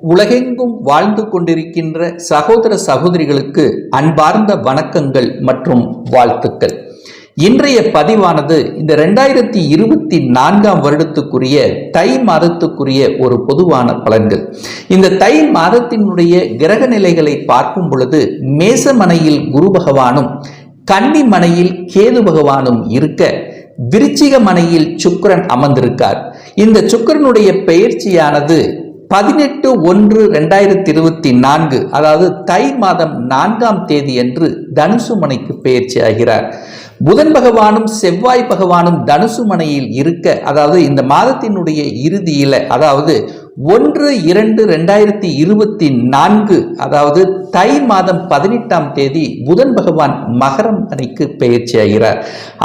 உலகெங்கும் வாழ்ந்து கொண்டிருக்கின்ற சகோதர சகோதரிகளுக்கு அன்பார்ந்த வணக்கங்கள் மற்றும் வாழ்த்துக்கள். இன்றைய பதிவானது இந்த 2024 வருடத்துக்குரிய தை மாதத்துக்குரிய ஒரு பொதுவான பலன்கள். இந்த தை மாதத்தினுடைய கிரக நிலைகளை பார்க்கும் பொழுது மேசமனையில் குரு பகவானும் கன்னி மனையில் கேது பகவானும் இருக்க விருச்சிக மனையில் சுக்கிரன் அமர்ந்திருக்கார். இந்த சுக்கிரனுடைய பெயர்ச்சியானது 18/1/2024 அதாவது தை மாதம் 4ஆம் தேதி அன்று தனுசு மனைக்கு பெயர்ச்சி ஆகிறார். புதன் பகவானும் செவ்வாய் பகவானும் தனுசு மனையில் இருக்க, அதாவது இந்த மாதத்தினுடைய இறுதியில, அதாவது 1/2/2024 அதாவது தை மாதம் 18ஆம் தேதி புதன் பகவான் மகரம் மனைக்கு பெயர்ச்சி ஆகிறார்.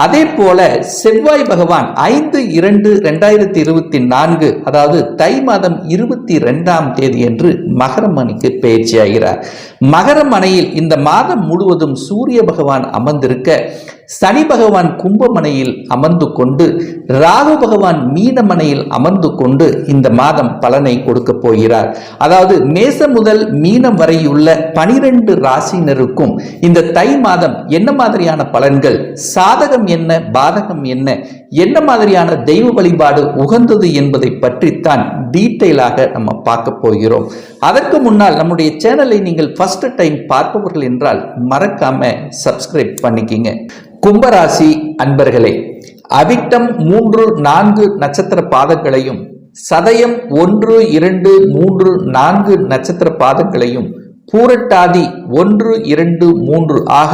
அதே போல செவ்வாய் பகவான் 5/2/2024 அதாவது தை மாதம் 22ஆம் தேதி என்று மகரம் மனைக்கு பெயர்ச்சி ஆகிறார். மகரம் மனையில் இந்த மாதம் முழுவதும் சூரிய பகவான் அமர்ந்திருக்க, சனி பகவான் கும்பமனையில் அமர்ந்து கொண்டு, ராகு பகவான் மீனமனையில் அமர்ந்து கொண்டு இந்த மாதம் பலனை கொடுக்க போகிறார். அதாவது மேசம் முதல் மீனம் வரையுள்ள 12 ராசினருக்கும் இந்த தை மாதம் என்ன மாதிரியான பலன்கள், சாதகம் என்ன, பாதகம் என்ன, என்ன மாதிரியான தெய்வ வழிபாடு உகந்தது என்பதை பற்றித்தான் டீட்டெயிலாக நம்ம பார்க்க போகிறோம். அதற்கு முன்னால் நம்முடைய சேனலை நீங்கள் ஃபர்ஸ்ட் டைம் பார்ப்பவர்கள் என்றால் மறக்காம சப்ஸ்கிரைப் பண்ணிக்கிங்க. கும்பராசி அன்பர்களே, அவிட்டம் 3, 4 நட்சத்திர பாதங்களையும், சதயம் 1, 2, 3, 4 நட்சத்திர பாதங்களையும், பூரட்டாதி 1, 2, 3 ஆக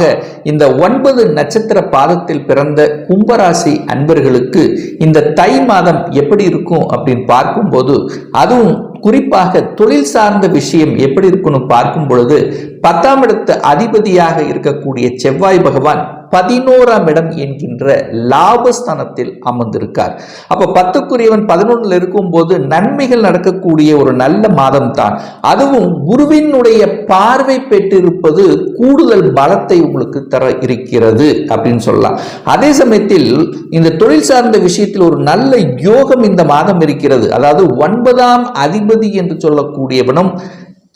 இந்த 9 நட்சத்திர பாதத்தில் பிறந்த கும்பராசி அன்பர்களுக்கு இந்த தை மாதம் எப்படி இருக்கும் அப்படின்னு பார்க்கும்போது, அதுவும் குறிப்பாக தொழில் சார்ந்த விஷயம் எப்படி இருக்குன்னு பார்க்கும் பொழுது, 10ஆம் இடத்து அதிபதியாக இருக்கக்கூடிய செவ்வாய் பகவான் 11ஆம் இடம் என்கின்ற லாபஸ்தானத்தில் அமர்ந்திருக்கார். அப்ப 10க்குரியவன் 11ல் இருக்கும் போது நன்மைகள் நடக்கக்கூடிய ஒரு நல்ல மாதம் தான். அதுவும் குருவினுடைய பார்வை பெற்றிருப்பது கூடுதல் பலத்தை உங்களுக்கு தர இருக்கிறது அப்படின்னு சொல்லலாம். அதே சமயத்தில் இந்த தொழில் சார்ந்த விஷயத்தில் ஒரு நல்ல யோகம் இந்த மாதம் இருக்கிறது. அதாவது 9ஆம் அதிபதி என்று சொல்லக்கூடியவனும்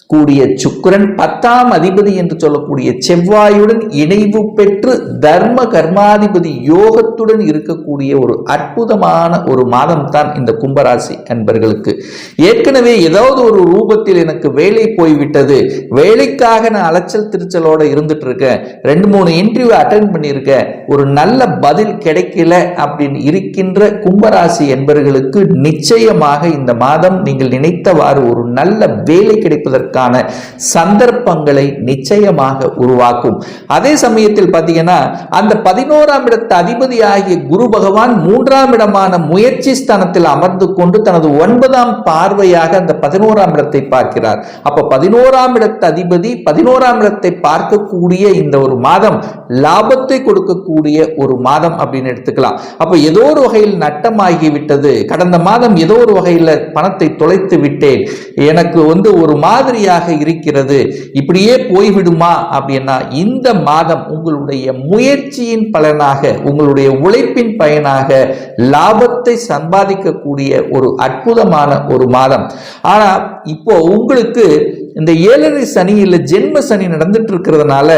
கூடிய சுக்கிரன் 10ஆம் அதிபதி என்று சொல்லக்கூடிய செவ்வாயுடன் இணைவு பெற்று தர்ம கர்மாதிபதி யோகத்துடன் இருக்கக்கூடிய ஒரு அற்புதமான ஒரு மாதம் தான் இந்த கும்பராசி அன்பர்களுக்கு. ஏற்கனவே ஏதாவது ஒரு ரூபத்தில் எனக்கு வேலை போய்விட்டது, வேலைக்காக நான் அலைச்சல் திருச்சலோட இருந்துட்டு இருக்கேன், 2-3 இன்டர்வியூ அட்டென்ட் பண்ணியிருக்கேன், ஒரு நல்ல பதில் கிடைக்கல அப்படின்னு இருக்கின்ற கும்பராசி என்பவர்களுக்கு நிச்சயமாக இந்த மாதம் நீங்கள் நினைத்தவாறு ஒரு நல்ல வேலை கிடைப்பதற்கு சந்தர்ப்பங்களை நிச்சயமாக உருவாக்கும். அதே சமயத்தில் பார்த்தீங்கன்னா அந்த 11ஆம் இடத்து அதிபதி ஆகிய குரு பகவான் 3ஆம் இடமான முயற்சி ஸ்தானத்தில் அமர்ந்து கொண்டு தனது 9ஆம் பார்வையாக அந்த 11ஆம் இடத்தை பார்க்கிறார். அப்ப 11ஆம் இடத்து அதிபதி 11ஆம் இடத்தை பார்க்கக்கூடிய இந்த ஒரு மாதம் லாபத்தை கொடுக்கக்கூடிய ஒரு மாதம் அப்படின்னு எடுத்துக்கலாம். அப்ப ஏதோ ஒரு வகையில் நட்டமாகிவிட்டது, கடந்த மாதம் ஏதோ ஒரு வகையில் பணத்தை தொலைத்து விட்டேன், எனக்கு ஒரு மாதிரி இருக்கிறது, இப்படியே போய்விடுமா அப்படின்னா இந்த மாதம் உங்களுடைய முயற்சியின் பலனாக, உங்களுடைய உழைப்பின் பயனாக லாபத்தை சம்பாதிக்கக்கூடிய ஒரு அற்புதமான ஒரு மாதம். ஆனா இப்போ உங்களுக்கு இந்த 7.5 சனி இல்ல ஜென்ம சனி நடந்துட்டு இருக்கிறதுனால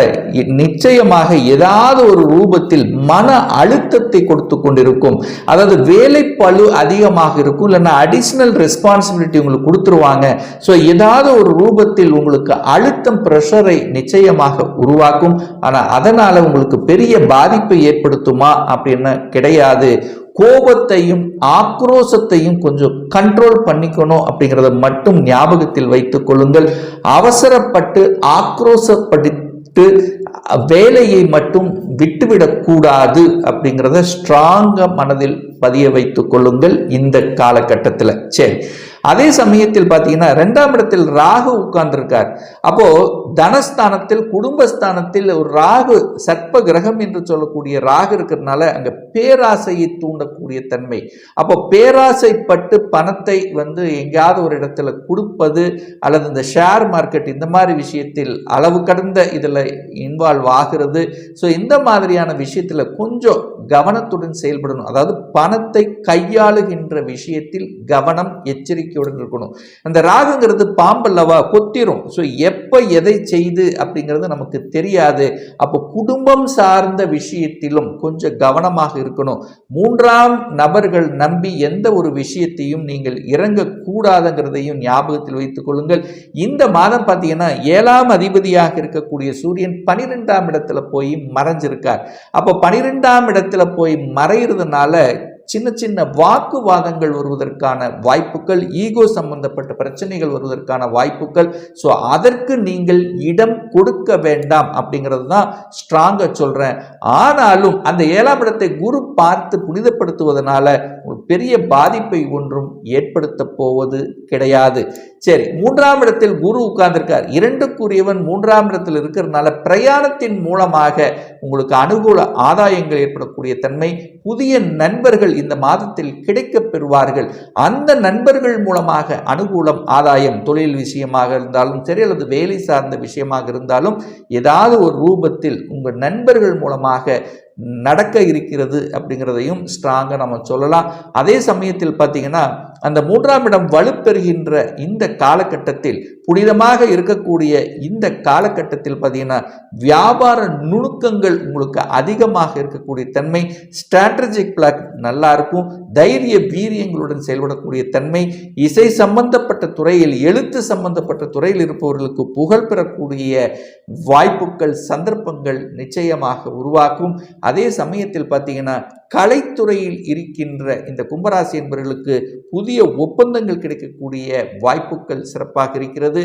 நிச்சயமாக ஏதாவது ஒரு ரூபத்தில் மன அழுத்தத்தை கொடுத்து கொண்டிருக்கும். அதாவது வேலை பளு அதிகமாக இருக்கும், இல்லைன்னா அடிஷனல் ரெஸ்பான்சிபிலிட்டி உங்களுக்கு கொடுத்துருவாங்க. ஸோ ஏதாவது ஒரு ரூபத்தில் உங்களுக்கு அழுத்தம், பிரஷரை நிச்சயமாக உருவாக்கும். ஆனா அதனால உங்களுக்கு பெரிய பாதிப்பை ஏற்படுத்துமா அப்படின்னா கிடையாது. கோபத்தையும் ஆக்ரோஷத்தையும் கொஞ்சம் கண்ட்ரோல் பண்ணிக்கணும் அப்படிங்கிறத மட்டும் ஞாபகத்தில் வைத்துக் கொள்ளுங்கள். அவசரப்பட்டு ஆக்ரோஷப்பட்டு வேலையை மட்டும் விட்டுவிடக் கூடாது அப்படிங்கிறத ஸ்ட்ராங்கா மனதில் பதிய வைத்துக் கொள்ளுங்கள் இந்த காலகட்டத்தில். சரி, அதே சமயத்தில் பார்த்தீங்கன்னா 2ஆம் இடத்தில் ராகு உட்கார்ந்திருக்கார். அப்போ தனஸ்தானத்தில், குடும்பஸ்தானத்தில் ஒரு ராகு, சர்ப்ப கிரகம் என்று சொல்லக்கூடிய ராகு இருக்கிறதுனால அங்க பேராசையை தூண்டக்கூடிய தன்மை. அப்போ பேராசைப்பட்டு பணத்தை எங்கேயாவது ஒரு இடத்துல கொடுப்பது, அல்லது இந்த ஷேர் மார்க்கெட் இந்த மாதிரி விஷயத்தில் அளவு கடந்த இதுல இன்வால்வ் ஆகிறது. ஸோ இந்த மாதிரியான விஷயத்துல கொஞ்சம் கவனத்துடன் செயல்படணும். அதாவது பணத்தை கையாளுகின்ற விஷயத்தில் கவனம், எச்சரிக்கை எச்சரிக்கையுடன் இருக்கணும். அந்த ராகுங்கிறது பாம்பல்லவா, கொத்திரும். ஸோ எப்போ எதை செய்து அப்படிங்கிறது நமக்கு தெரியாது. அப்போ குடும்பம் சார்ந்த விஷயத்திலும் கொஞ்சம் கவனமாக இருக்கணும். மூன்றாம் நபர்கள் நம்பி எந்த ஒரு விஷயத்தையும் நீங்கள் இறங்கக்கூடாதுங்கிறதையும் ஞாபகத்தில் வைத்துக் கொள்ளுங்கள். இந்த மாதம் பார்த்தீங்கன்னா 7ஆம் அதிபதியாக இருக்கக்கூடிய சூரியன் 12ஆம் இடத்துல போய் மறைஞ்சிருக்கார். அப்போ 12ஆம் இடத்துல போய் மறைகிறதுனால சின்ன சின்ன வாக்குவாதங்கள் வருவதற்கான வாய்ப்புகள், ஈகோ சம்பந்தப்பட்ட பிரச்சனைகள் வருவதற்கான வாய்ப்புகள். ஸோ அதற்கு நீங்கள் இடம் கொடுக்க வேண்டாம் அப்படிங்கிறது தான் ஸ்ட்ராங்கா சொல்றேன். ஆனாலும் அந்த 7ஆம் இடத்தை குரு பார்த்து புனிதப்படுத்துவதனால பெரிய பாதிப்பை ஒன்றும் ஏற்படுத்த போவது கிடையாது. சரி, 3ஆம் இடத்தில் குரு உட்கார்ந்திருக்கார். 2க்குரியவன் 3ஆம் இடத்தில் இருக்கிறதுனால பிரயாணத்தின் மூலமாக உங்களுக்கு அனுகூல ஆதாயங்கள் ஏற்படக்கூடிய தன்மை, புதிய நண்பர்கள் இந்த மாதத்தில் கிடைக்கப் பெறுவார்கள். அந்த நண்பர்கள் மூலமாக அனுகூலம், ஆதாயம், தொழில் விஷயமாக இருந்தாலும் சரி அல்லது வேலை சார்ந்த விஷயமாக இருந்தாலும் ஏதாவது ஒரு ரூபத்தில் உங்கள் நண்பர்கள் மூலமாக நடக்க இருக்கிறது அப்படிங்கிறதையும் ஸ்ட்ராங்கா நம்ம சொல்லலாம். அதே சமயத்தில் பார்த்தீங்கன்னா அந்த 3ஆம் இடம் வலுப்பெறுகின்ற இந்த காலகட்டத்தில், புனிதமாக இருக்கக்கூடிய இந்த காலகட்டத்தில் பார்த்தீங்கன்னா வியாபார நுணுக்கங்கள் உங்களுக்கு அதிகமாக இருக்கக்கூடிய தன்மை, ஸ்ட்ராட்டஜிக் பிளான் நல்லா இருக்கும், தைரிய வீரியங்களுடன் செயல்படக்கூடிய தன்மை, இசை சம்பந்தப்பட்ட துறையில், எழுத்து சம்பந்தப்பட்ட துறையில் இருப்பவர்களுக்கு புகழ் பெறக்கூடிய வாய்ப்புகள், சந்தர்ப்பங்கள் நிச்சயமாக உருவாக்கும். அதே சமயத்தில் பார்த்தீங்கன்னா கலைத்துறையில் இருக்கின்ற இந்த கும்பராசி என்பவர்களுக்கு புதிய ஒப்பந்தங்கள் கிடைக்கக்கூடிய வாய்ப்புகள் சிறப்பாக இருக்கிறது.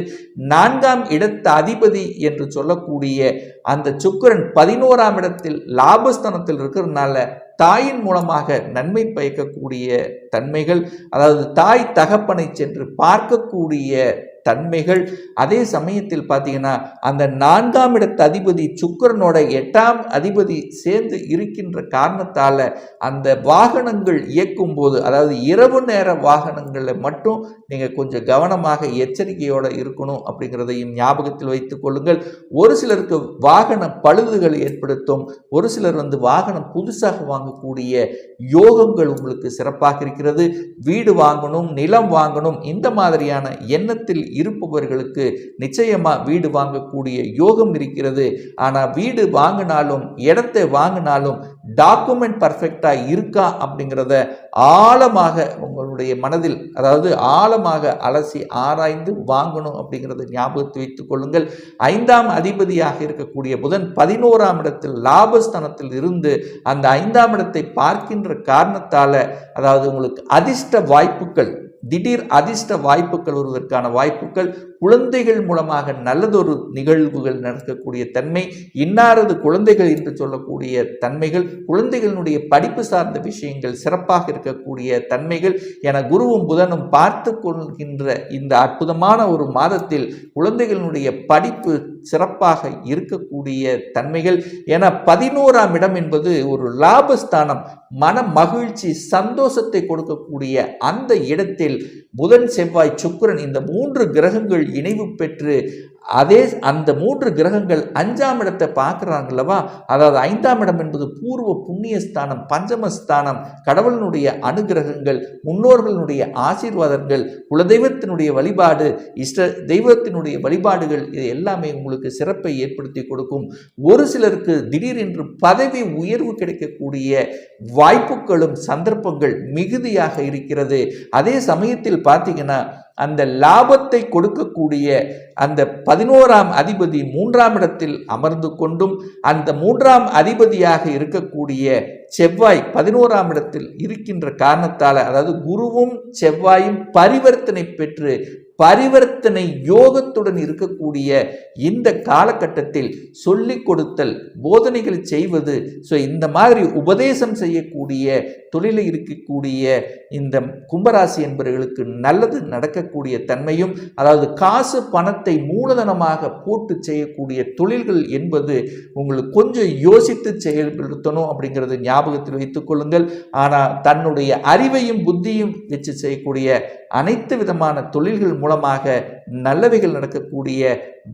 4ஆம் இடத்து அதிபதி என்று சொல்லக்கூடிய அந்த சுக்கிரன் 11ஆம் இடத்தில் லாபஸ்தானத்தில் இருக்கிறதுனால தாயின் மூலமாக நன்மை பயக்கக்கூடிய தன்மைகள், அதாவது தாய் தகப்பனை சென்று பார்க்கக்கூடிய தன்மைகள். அதே சமயத்தில் பார்த்தீங்கன்னா அந்த 4ஆம் இடத்து அதிபதி சுக்கிரனோட 8ஆம் அதிபதி சேர்ந்து இருக்கின்ற காரணத்தால் அந்த வாகனங்கள் இயக்கும் போது, அதாவது இரவு நேர வாகனங்களில் மட்டும் நீங்கள் கொஞ்சம் கவனமாக எச்சரிக்கையோடு இருக்கணும் அப்படிங்கிறதையும் ஞாபகத்தில் வைத்துக் கொள்ளுங்கள். ஒரு சிலருக்கு வாகன பழுதுகள் ஏற்படுத்தும், ஒரு சிலர் வாகனம் புதுசாக வாங்கக்கூடிய யோகங்கள் உங்களுக்கு சிறப்பாக இருக்கிறது. வீடு வாங்கணும், நிலம் வாங்கணும், இந்த மாதிரியான எண்ணத்தில் இருப்பவர்களுக்கு நிச்சயமா வீடு வாங்கக்கூடிய யோகம் இருக்கிறது. ஆனால் வீடு வாங்கினாலும், இடத்தை வாங்கினாலும் டாக்குமெண்ட் பர்ஃபெக்டா இருக்கா அப்படிங்கிறத ஆழமாக உங்களுடைய மனதில், அதாவது ஆழமாக அலசி ஆராய்ந்து வாங்கணும் அப்படிங்கிறத ஞாபகத்தை வைத்துக் கொள்ளுங்கள். 5ஆம் அதிபதியாக இருக்கக்கூடிய புதன் 11ஆம் இடத்தில் லாபஸ்தானத்தில் இருந்து அந்த 5ஆம் இடத்தை பார்க்கின்ற காரணத்தால, அதாவது உங்களுக்கு அதிர்ஷ்ட வாய்ப்புகள், திடீர் அதிர்ஷ்ட வாய்ப்புகள் வருவதற்கான வாய்ப்புகள், குழந்தைகள் மூலமாக நல்லதொரு நிகழ்வுகள் நடக்கக்கூடிய தன்மை, இன்னாரது குழந்தைகள் என்று சொல்லக்கூடிய தன்மைகள், குழந்தைகளுடைய படிப்பு சார்ந்த விஷயங்கள் சிறப்பாக இருக்கக்கூடிய தன்மைகள் என குருவும் புதனும் பார்த்து கொள்கின்ற இந்த அற்புதமான ஒரு மாதத்தில் குழந்தைகளுடைய படிப்பு சிறப்பாக இருக்கக்கூடிய தன்மைகள் என 11ஆம் இடம் என்பது ஒரு லாபஸ்தானம், மன மகிழ்ச்சி, சந்தோஷத்தை கொடுக்கக்கூடிய அந்த இடத்தில் புதன், செவ்வாய், சுக்கிரன் இந்த 3 கிரகங்கள் இணைவு பெற்று அதே அந்த 3 கிரகங்கள் 5ஆம் இடத்தை பார்க்குறாங்களவா, அதாவது 5ஆம் இடம் என்பது பூர்வ புண்ணிய ஸ்தானம், பஞ்சமஸ்தானம், கடவுளினுடைய அனுகிரகங்கள், முன்னோர்களுடைய ஆசீர்வாதங்கள், குலதெய்வத்தினுடைய வழிபாடு, இஷ்ட தெய்வத்தினுடைய வழிபாடுகள், இது எல்லாமே உங்களுக்கு சிறப்பை ஏற்படுத்தி கொடுக்கும். ஒரு சிலருக்கு திடீரென்று பதவி உயர்வு கிடைக்கக்கூடிய வாய்ப்புகளும் சந்தர்ப்பங்கள் மிகுதியாக இருக்கிறது. அதே சமயத்தில் பார்த்தீங்கன்னா அந்த லாபத்தை கொடுக்கக்கூடிய அந்த 11ஆம் அதிபதி 3ஆம் இடத்தில் அமர்ந்து கொண்டும், அந்த 3ஆம் அதிபதியாக இருக்கக்கூடிய செவ்வாய் 11ஆம் இடத்தில் இருக்கின்ற காரணத்தால், அதாவது குருவும் செவ்வாயும் பரிவர்த்தனை பெற்று பரிவர்த்தனை யோகத்துடன் இருக்கக்கூடிய இந்த காலகட்டத்தில் சொல்லிக் கொடுத்தல், போதனைகள் செய்வது, ஸோ இந்த மாதிரி உபதேசம் செய்யக்கூடிய தொழிலில் இருக்கக்கூடிய இந்த கும்பராசி என்பவர்களுக்கு நல்லது நடக்கக்கூடிய தன்மையும், அதாவது காசு பணத்தை மூலதனமாக போட்டு செய்யக்கூடிய தொழில்கள் என்பது உங்களுக்கு கொஞ்சம் யோசித்து செயல்படுத்தணும் அப்படிங்கிறது ஞாபகத்தில் வைத்துக் கொள்ளுங்கள். ஆனால் தன்னுடைய அறிவையும் புத்தியும் வச்சு செய்யக்கூடிய அனைத்து விதமான தொழில்கள் மூலமாக நல்லவைகள் நடக்கக்கூடிய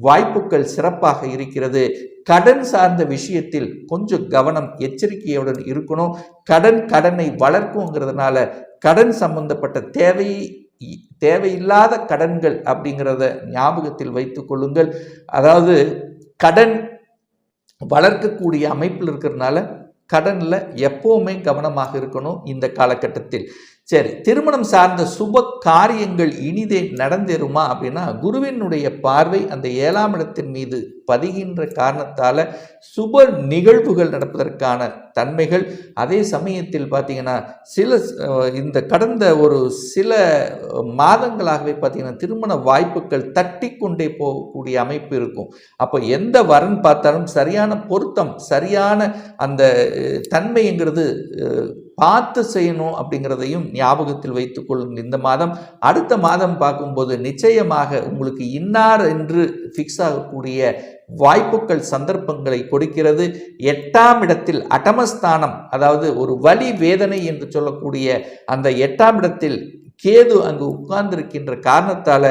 வாய்ப்புகள் சிறப்பாக இருக்கிறது. கடன் சார்ந்த விஷயத்தில் கொஞ்சம் கவனம், எச்சரிக்கையுடன் இருக்கணும். கடனை வளர்க்குங்கிறதுனால கடன் சம்பந்தப்பட்ட தேவையை தேவையில்லாத கடன்கள் அப்படிங்கிறத ஞாபகத்தில் வைத்துக் கொள்ளுங்கள். அதாவது கடன் வளர்க்கக்கூடிய அமைப்பில் இருக்கிறதுனால கடனில் எப்போவுமே கவனமாக இருக்கணும் இந்த காலகட்டத்தில். சரி, திருமணம் சார்ந்த சுப காரியங்கள் இனிதே நடந்தேறுமா அப்படின்னா, குருவினுடைய பார்வை அந்த 7ஆம் இடத்தின் மீது பதிகின்ற காரணத்தால் சுப நிகழ்வுகள் நடப்பதற்கான தன்மைகள். அதே சமயத்தில் பார்த்தீங்கன்னா இந்த கடந்த ஒரு சில மாதங்களாகவே பார்த்தீங்கன்னா திருமண வாய்ப்புகள் தட்டி கொண்டே போகக்கூடிய அமைப்பு இருக்கும். அப்போ எந்த வரன் பார்த்தாலும் சரியான பொருத்தம், சரியான அந்த தன்மைங்கிறது பார்த்து செய்யணும் அப்படிங்கிறதையும் ஞாபகத்தில் வைத்துக் கொள்ளுங்கள் இந்த மாதம். அடுத்த மாதம் பார்க்கும்போது நிச்சயமாக உங்களுக்கு இன்னார் என்று ஃபிக்ஸ் ஆகக்கூடிய வாய்ப்புகள் சந்தர்ப்பங்களை கொடுக்கிறது. 8ஆம் இடத்தில் அட்டமஸ்தானம், அதாவது ஒரு வலி வேதனை என்று சொல்லக்கூடிய அந்த 8ஆம் இடத்தில் கேது அங்கு உட்கார்ந்திருக்கின்ற காரணத்தால்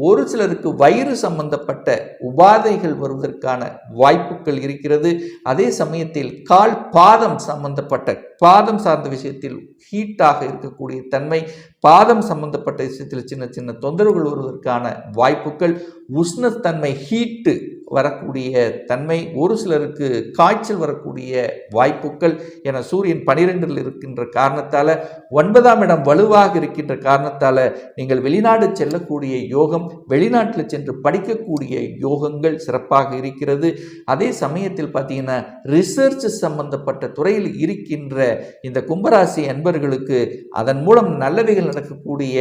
ஒரு சிலருக்கு வயிறு சம்பந்தப்பட்ட உபாதைகள் வருவதற்கான வாய்ப்புகள் இருக்கிறது. அதே சமயத்தில் கால் பாதம் சம்பந்தப்பட்ட பாதம் சார்ந்த விஷயத்தில் ஹீட்டாக இருக்கக்கூடிய தன்மை, பாதம் சம்பந்தப்பட்ட விஷயத்தில் சின்ன சின்ன தொந்தரவுகள் வருவதற்கான வாய்ப்புகள், உஷ்ணத்தன்மை ஹீட்டு வரக்கூடிய தன்மை, ஒரு சிலருக்கு காய்ச்சல் வரக்கூடிய வாய்ப்புகள் என சூரியன் 12இல் இருக்கின்ற காரணத்தால் 9ஆம் இடம் வலுவாக இருக்கின்ற காரணத்தால் நீங்கள் வெளிநாடு செல்லக்கூடிய யோகம், வெளிநாட்டில் சென்று படிக்கக்கூடிய யோகங்கள் சிறப்பாக இருக்கிறது. அதே சமயத்தில் பார்த்தீங்கன்னா ரிசர்ச் சம்பந்தப்பட்ட துறையில் இருக்கின்ற இந்த கும்பராசி அன்பர்களுக்கு அதன் மூலம் நல்லவைகள் நடக்கக்கூடிய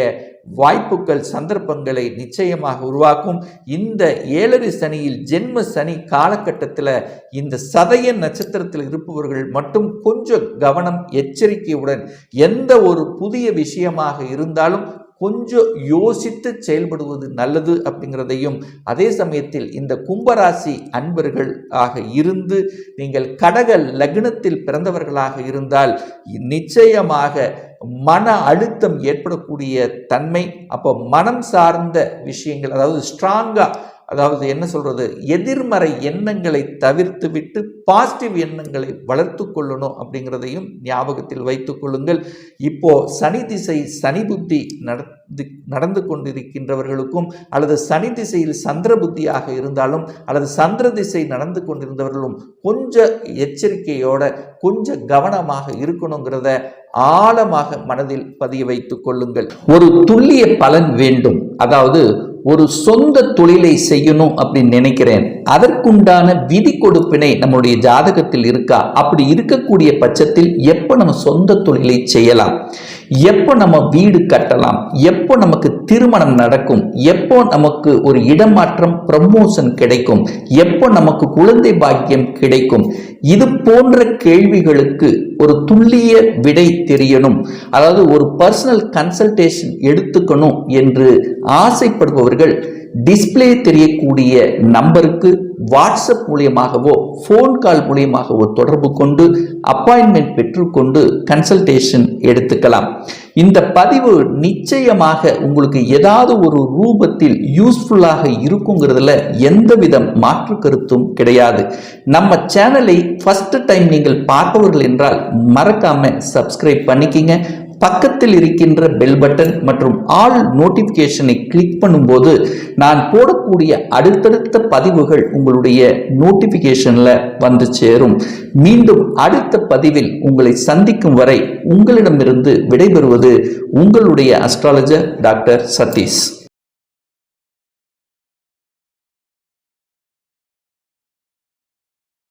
வாய்ப்புகள் சந்தர்ப்பங்களை நிச்சயமாக உருவாக்கும். இந்த 7 சனியில் ஜென்ம சனி காலகட்டத்தில் இந்த சதய நட்சத்திரத்தில் இருப்பவர்கள் மட்டும் கொஞ்சம் கவனம், எச்சரிக்கையுடன் எந்த ஒரு புதிய விஷயமாக இருந்தாலும் கொஞ்சம் யோசித்து செயல்படுவது நல்லது அப்படிங்கிறதையும், அதே சமயத்தில் இந்த கும்பராசி அன்பர்கள் ஆக இருந்து நீங்கள் கடக லக்னத்தில் பிறந்தவர்களாக இருந்தால் நிச்சயமாக மன அழுத்தம் ஏற்படக்கூடிய தன்மை. அப்போ மனம் சார்ந்த விஷயங்கள், அதாவது ஸ்ட்ராங்கா, அதாவது என்ன சொல்றது, எதிர்மறை எண்ணங்களை தவிர்த்து விட்டு பாசிட்டிவ் எண்ணங்களை வளர்த்து கொள்ளணும் அப்படிங்கிறதையும் ஞாபகத்தில் வைத்துக் கொள்ளுங்கள். இப்போ சனி திசை சனி புத்தி நடந்து கொண்டிருக்கின்றவர்களுக்கும், அல்லது சனி திசையில் சந்திர புத்தியாக இருந்தாலும், அல்லது சந்திர திசை நடந்து கொண்டிருந்தவர்களும் கொஞ்சம் எச்சரிக்கையோட கொஞ்சம் கவனமாக இருக்கணுங்கிறத ஆழமாக மனதில் பதிய வைத்துக் கொள்ளுங்கள். ஒரு துல்லிய பலன் வேண்டும், அதாவது ஒரு சொந்த தொழிலை செய்யணும் அப்படின்னு நினைக்கிறேன், அதற்குண்டான விதி கொடுப்பினை நம்முடைய ஜாதகத்தில் இருக்கா? அப்படி இருக்கக்கூடிய பட்சத்தில் எப்போ நம்ம சொந்த தொழிலை செய்யலாம், எப்போ நம்ம வீடு கட்டலாம், எப்போ நமக்கு திருமணம் நடக்கும், எப்போ நமக்கு ஒரு இடமாற்றம் ப்ரமோஷன் கிடைக்கும், எப்போ நமக்கு குழந்தை பாக்கியம் கிடைக்கும், இது போன்ற கேள்விகளுக்கு ஒரு துல்லிய விடை தெரியணும், அதாவது ஒரு பர்சனல் கன்சல்டேஷன் எடுத்துக்கணும் என்று ஆசைப்படுபவர்கள் டிஸ்பிளே தெரியக்கூடிய நம்பருக்கு வாட்ஸ்அப் மூலியமாகவோ ஃபோன் கால் மூலியமாகவோ தொடர்பு கொண்டு அப்பாயின்மெண்ட் பெற்றுக்கொண்டு கன்சல்டேஷன் எடுத்துக்கலாம். இந்த பதிவு நிச்சயமாக உங்களுக்கு ஏதாவது ஒரு ரூபத்தில் யூஸ்ஃபுல்லாக இருக்குங்கிறதுல எந்தவித மாற்று கருத்தும் கிடையாது. நம்ம சேனலை ஃபர்ஸ்ட் டைம் நீங்கள் பார்ப்பவர்கள் என்றால் மறக்காம சப்ஸ்கிரைப் பண்ணிக்கிங்க. பக்கத்தில் இருக்கின்ற பெல் பட்டன் மற்றும் ஆல் நோட்டிபிகேஷனை கிளிக் பண்ணும்போது நான் போடக்கூடிய அடுத்தடுத்த பதிவுகள் உங்களுடைய நோட்டிபிகேஷன்ல வந்து சேரும். மீண்டும் அடுத்த பதிவில் உங்களை சந்திக்கும் வரை உங்களிடமிருந்து விடைபெறுவது உங்களுடைய அஸ்ட்ராலஜர் டாக்டர் சதீஷ்.